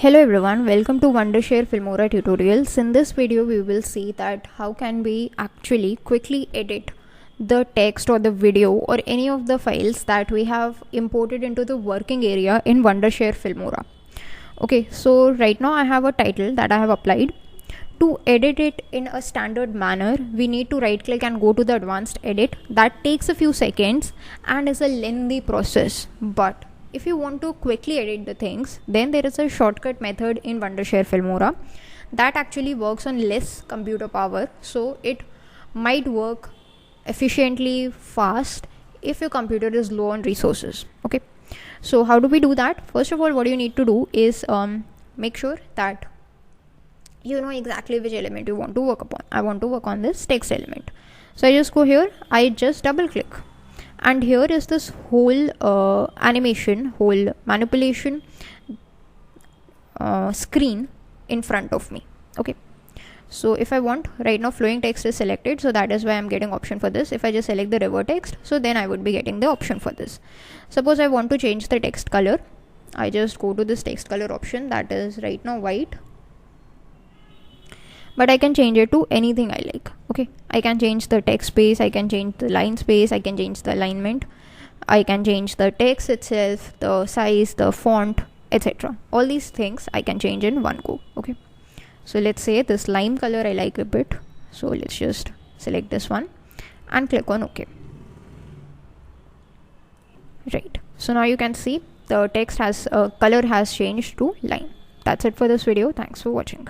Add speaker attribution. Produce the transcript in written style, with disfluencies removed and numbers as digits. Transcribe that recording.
Speaker 1: Hello everyone, welcome to Wondershare Filmora tutorials. In this video we will see that how can we actually quickly edit the text or the video or any of the files that we have imported into the working area in Wondershare Filmora. Okay, so right now I have a title that I have applied. To edit it in a standard manner, we need to right click and go to the advanced edit. That takes a few seconds and is a lengthy process, but if you want to quickly edit the things, then there is a shortcut method in Wondershare Filmora that actually works on less computer power, so it might work efficiently fast if your computer is low on resources. Okay, so how do we do that? First of all, what you need to do is make sure that you know exactly which element you want to work upon. I want to work on this text element, so I just go here, I just double click, and here is this whole animation, whole manipulation screen in front of me. Okay, so if I want, right now flowing text is selected, so that is why I'm getting option for this. If I just select the river text, so then I would be getting the option for this. Suppose I want to change the text color, I just go to this text color option, that is right now white, but I can change it to anything I like. Okay, I can change the text space, I can change the line space, I can change the alignment, I can change the text itself, the size, the font, etc. All these things I can change in one go. Okay, so let's say this lime color I like a bit, so let's just select this one and click on OK. Right, so now you can see the text has color has changed to lime. That's it for this video. Thanks for watching.